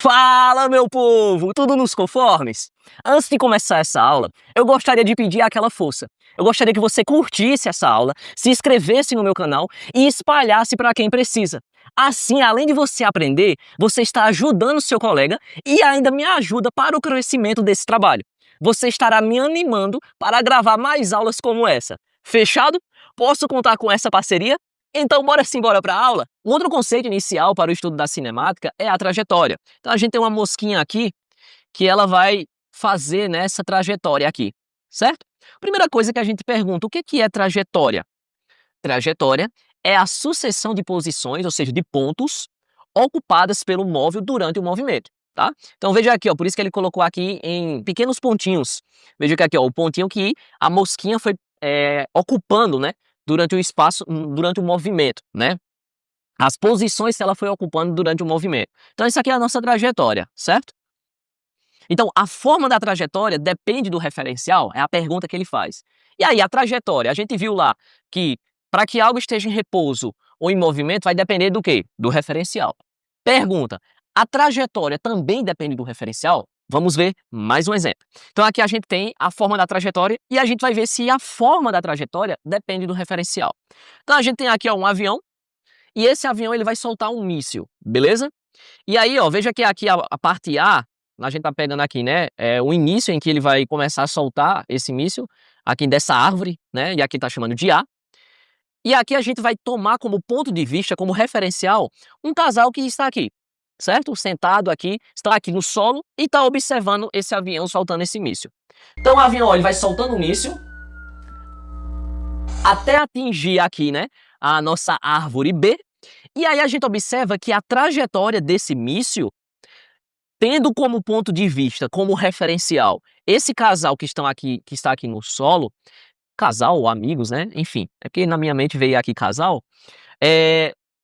Fala, meu povo! Tudo nos conformes? Antes de começar essa aula, eu gostaria de pedir aquela força. Eu gostaria que você curtisse essa aula, se inscrevesse no meu canal e espalhasse para quem precisa. Assim, além de você aprender, você está ajudando o seu colega e ainda me ajuda para o crescimento desse trabalho. Você estará me animando para gravar mais aulas como essa. Fechado? Posso contar com essa parceria? Então, bora para a aula? Um outro conceito inicial para o estudo da cinemática é a trajetória. Então, a gente tem uma mosquinha aqui que ela vai fazer nessa trajetória aqui, certo? Primeira coisa que a gente pergunta, o que é trajetória? Trajetória é a sucessão de posições, ou seja, de pontos, ocupadas pelo móvel durante o movimento, tá? Então, veja aqui, ó, por isso que ele colocou aqui em pequenos pontinhos. Veja que aqui, ó, o pontinho que a mosquinha foi ocupando, né? Durante o espaço, durante o movimento, né? As posições que ela foi ocupando durante o movimento. Então, isso aqui é a nossa trajetória, certo? Então, a forma da trajetória depende do referencial, é a pergunta que ele faz. E aí, a trajetória, a gente viu lá que para que algo esteja em repouso ou em movimento, vai depender do quê? Do referencial. Pergunta, a trajetória também depende do referencial? Vamos ver mais um exemplo. Então, aqui a gente tem a forma da trajetória e a gente vai ver se a forma da trajetória depende do referencial. Então, a gente tem aqui ó, um avião e esse avião ele vai soltar um míssil, beleza? E aí, ó, veja que aqui a parte A, a gente tá pegando aqui, né, o início em que ele vai começar a soltar esse míssil, aqui dessa árvore, né, e aqui tá chamando de A. E aqui a gente vai tomar como ponto de vista, como referencial, um casal que está aqui, certo? Sentado aqui, está aqui no solo e está observando esse avião soltando esse míssil. Então o avião, ó, ele vai soltando o míssil até atingir aqui, né, a nossa árvore B. E aí a gente observa que a trajetória desse míssil, tendo como ponto de vista, como referencial, esse casal que está aqui no solo, casal ou amigos, né? Enfim, é porque na minha mente veio aqui casal.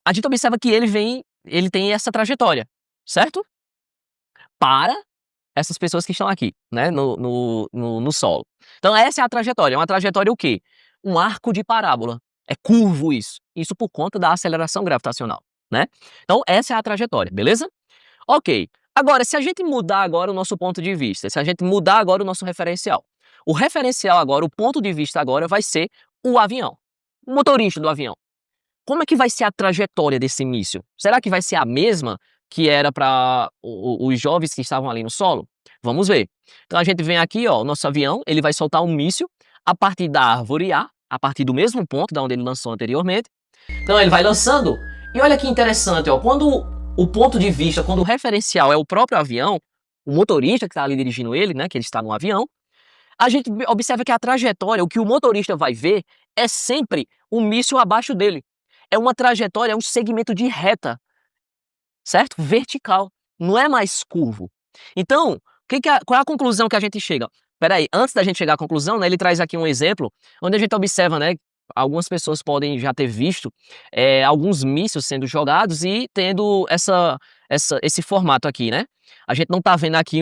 A gente observa que ele tem essa trajetória, certo? Para essas pessoas que estão aqui, né? No solo. Então essa é a trajetória. É uma trajetória o quê? Um arco de parábola. É curvo isso. Isso por conta da aceleração gravitacional, né? Então essa é a trajetória, beleza? Ok. Agora, se a gente mudar agora o nosso ponto de vista, se a gente mudar agora o nosso referencial, o referencial agora, o ponto de vista agora vai ser o avião, o motorista do avião. Como é que vai ser a trajetória desse míssil? Será que vai ser a mesma que era para os jovens que estavam ali no solo? Vamos ver. Então a gente vem aqui, ó, o nosso avião, ele vai soltar um míssil a partir da árvore A, a partir do mesmo ponto da onde ele lançou anteriormente. Então ele vai lançando, e olha que interessante, ó, quando o ponto de vista, quando o referencial é o próprio avião, o motorista que está ali dirigindo ele, né, que ele está no avião, a gente observa que a trajetória, o que o motorista vai ver, é sempre um míssil abaixo dele. É uma trajetória, é um segmento de reta, certo? Vertical, não é mais curvo. Então, qual é a conclusão que a gente chega? Peraí, antes da gente chegar à conclusão, né, ele traz aqui um exemplo, onde a gente observa, né, algumas pessoas podem já ter visto alguns mísseis sendo jogados e tendo esse formato aqui, né? A gente não tá vendo aqui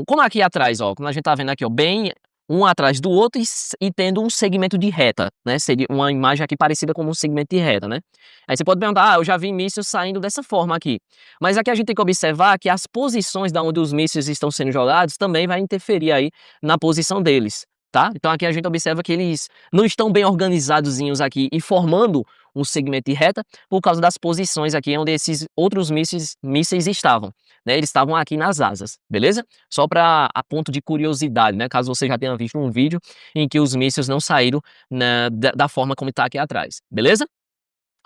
como aqui atrás, ó, como a gente tá vendo aqui, ó, bem um atrás do outro e tendo um segmento de reta, né? Seria uma imagem aqui parecida com um segmento de reta, né? Aí você pode perguntar, eu já vi mísseis saindo dessa forma aqui. Mas aqui a gente tem que observar que as posições da onde os mísseis estão sendo jogados também vai interferir aí na posição deles, tá? Então aqui a gente observa que eles não estão bem organizadozinhos aqui e formando um segmento de reta por causa das posições aqui onde esses outros mísseis estavam, né? Eles estavam aqui nas asas, beleza? Só para a ponto de curiosidade, né? Caso você já tenha visto um vídeo em que os mísseis não saíram da forma como está aqui atrás, beleza?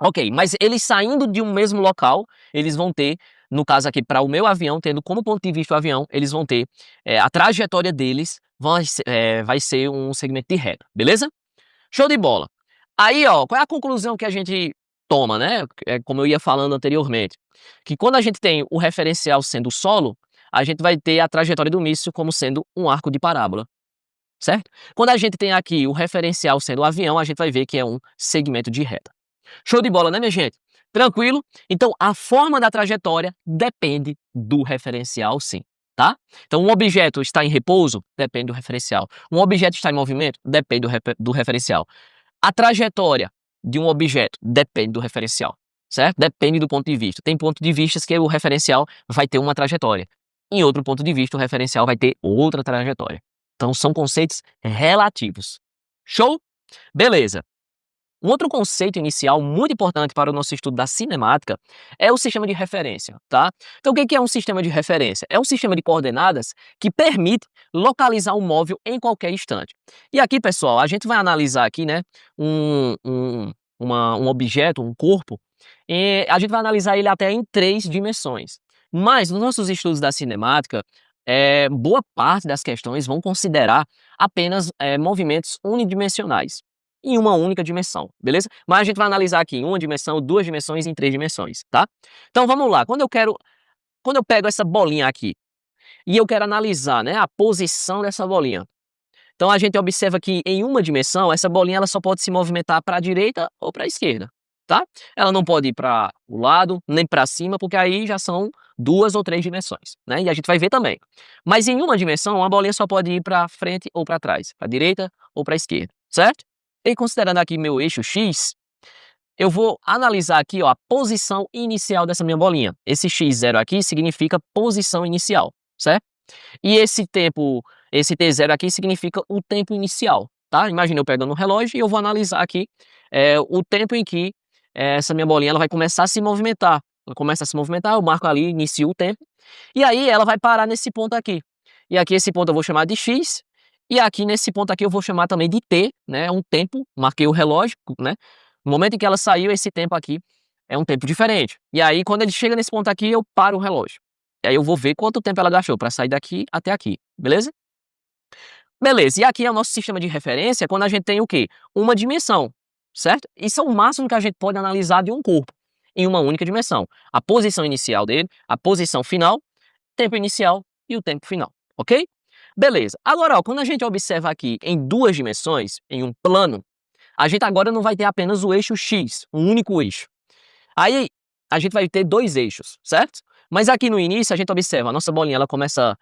Ok, mas eles saindo de um mesmo local, eles vão ter, no caso aqui para o meu avião, tendo como ponto de vista o avião, eles vão ter, a trajetória deles vai ser um segmento de reta, beleza? Show de bola. Aí, ó, qual é a conclusão que a gente toma, né? Como eu ia falando anteriormente, que quando a gente tem o referencial sendo o solo, a gente vai ter a trajetória do míssil como sendo um arco de parábola, certo? Quando a gente tem aqui o referencial sendo o avião, a gente vai ver que é um segmento de reta. Show de bola, né, minha gente? Tranquilo? Então, a forma da trajetória depende do referencial, sim, tá? Então, um objeto está em repouso? Depende do referencial. Um objeto está em movimento? Depende do referencial. A trajetória de um objeto depende do referencial. certo? Depende do ponto de vista. Tem ponto de vista que o referencial vai ter uma trajetória. Em outro ponto de vista, o referencial vai ter outra trajetória. Então, são conceitos relativos. Show? Beleza. Um outro conceito inicial muito importante para o nosso estudo da cinemática é o sistema de referência, tá? Então, o que é um sistema de referência? É um sistema de coordenadas que permite localizar um móvel em qualquer instante. E aqui, pessoal, a gente vai analisar aqui, né, um objeto, um corpo, e a gente vai analisar ele até em 3 dimensões. Mas, nos nossos estudos da cinemática, boa parte das questões vão considerar apenas movimentos unidimensionais em uma única dimensão, beleza? Mas a gente vai analisar aqui em 1 dimensão, 2 dimensões e em 3 dimensões, tá? Então vamos lá, quando eu pego essa bolinha aqui e eu quero analisar, né, a posição dessa bolinha. Então a gente observa que em 1 dimensão essa bolinha ela só pode se movimentar para a direita ou para a esquerda, tá? Ela não pode ir para o lado nem para cima, porque aí já são 2 ou 3 dimensões, né? E a gente vai ver também. Mas em 1 dimensão a bolinha só pode ir para frente ou para trás, para a direita ou para a esquerda, certo? E considerando aqui meu eixo X, eu vou analisar aqui, ó, a posição inicial dessa minha bolinha. Esse x0 aqui significa posição inicial, certo? E esse t0 aqui significa o tempo inicial, tá? Imagina eu pegando um relógio e eu vou analisar aqui o tempo em que essa minha bolinha ela vai começar a se movimentar. Ela começa a se movimentar, eu marco ali, inicio o tempo, e aí ela vai parar nesse ponto aqui. E aqui esse ponto eu vou chamar de x, e aqui nesse ponto aqui eu vou chamar também de t, né? Um tempo, marquei o relógio, né? No momento em que ela saiu, esse tempo aqui é um tempo diferente. E aí quando ele chega nesse ponto aqui, eu paro o relógio. E aí eu vou ver quanto tempo ela gastou para sair daqui até aqui, beleza? Beleza, e aqui é o nosso sistema de referência quando a gente tem o quê? 1 dimensão, certo? Isso é o máximo que a gente pode analisar de um corpo em uma única dimensão. A posição inicial dele, a posição final, tempo inicial e o tempo final, ok? Beleza. Agora, ó, quando a gente observa aqui em 2 dimensões, em um plano, a gente agora não vai ter apenas o eixo X, um único eixo. Aí a gente vai ter 2 eixos, certo? Mas aqui no início a gente observa, a nossa bolinha ela começa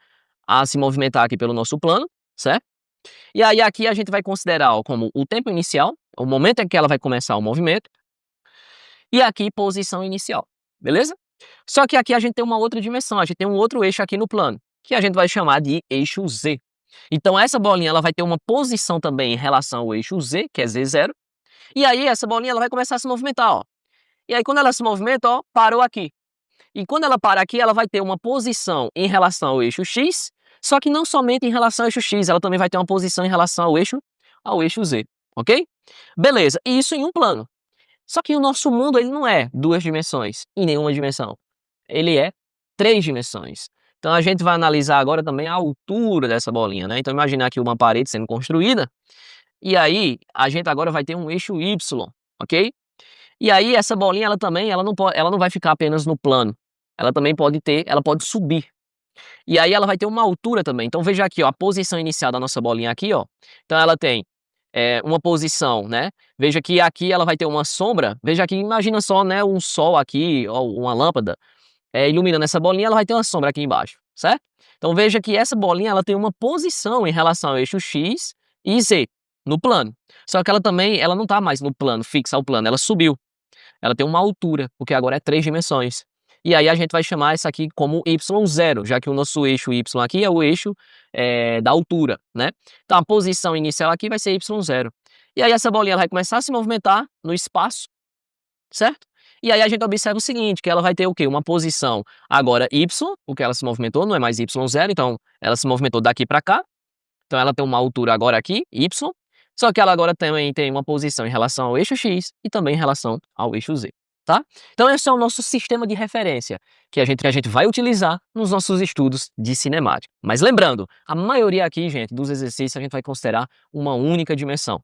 a se movimentar aqui pelo nosso plano, certo? E aí aqui a gente vai considerar ó, como o tempo inicial, o momento em que ela vai começar o movimento, e aqui posição inicial, beleza? Só que aqui a gente tem uma outra dimensão, a gente tem um outro eixo aqui no plano, que a gente vai chamar de eixo Z. Então essa bolinha ela vai ter uma posição também em relação ao eixo Z, que é Z0, e aí essa bolinha ela vai começar a se movimentar, ó. E aí quando ela se movimenta, ó, parou aqui. E quando ela para aqui, ela vai ter uma posição em relação ao eixo X, só que não somente em relação ao eixo X, ela também vai ter uma posição em relação ao eixo Z, ok? Beleza, e isso em um plano. Só que o nosso mundo ele não é 2 dimensões em nenhuma dimensão. Ele é 3 dimensões. Então a gente vai analisar agora também a altura dessa bolinha, né? Então imagina aqui uma parede sendo construída, e aí a gente agora vai ter um eixo Y, ok? E aí essa bolinha ela também ela não vai ficar apenas no plano. Ela também ela pode subir. E aí ela vai ter uma altura também. Então veja aqui, ó, a posição inicial da nossa bolinha aqui, ó. Então ela tem uma posição, né? Veja que aqui ela vai ter uma sombra. Veja aqui, imagina só, né, um sol aqui, ó, uma lâmpada iluminando essa bolinha, ela vai ter uma sombra aqui embaixo, certo? Então veja que essa bolinha ela tem uma posição em relação ao eixo X e Z no plano. Só que ela não está mais no plano, fixa ao plano, ela subiu. Ela tem uma altura, porque agora é 3 dimensões. E aí a gente vai chamar isso aqui como y0, já que o nosso eixo y aqui é o eixo da altura, né? Então a posição inicial aqui vai ser y0. E aí essa bolinha ela vai começar a se movimentar no espaço, certo? E aí a gente observa o seguinte, que ela vai ter o quê? Uma posição agora y, porque ela se movimentou, não é mais y0, então ela se movimentou daqui para cá. Então ela tem uma altura agora aqui, y, só que ela agora também tem uma posição em relação ao eixo X e também em relação ao eixo Z, tá? Então esse é o nosso sistema de referência que a gente vai utilizar nos nossos estudos de cinemática. Mas lembrando, a maioria aqui, gente, dos exercícios a gente vai considerar uma única dimensão.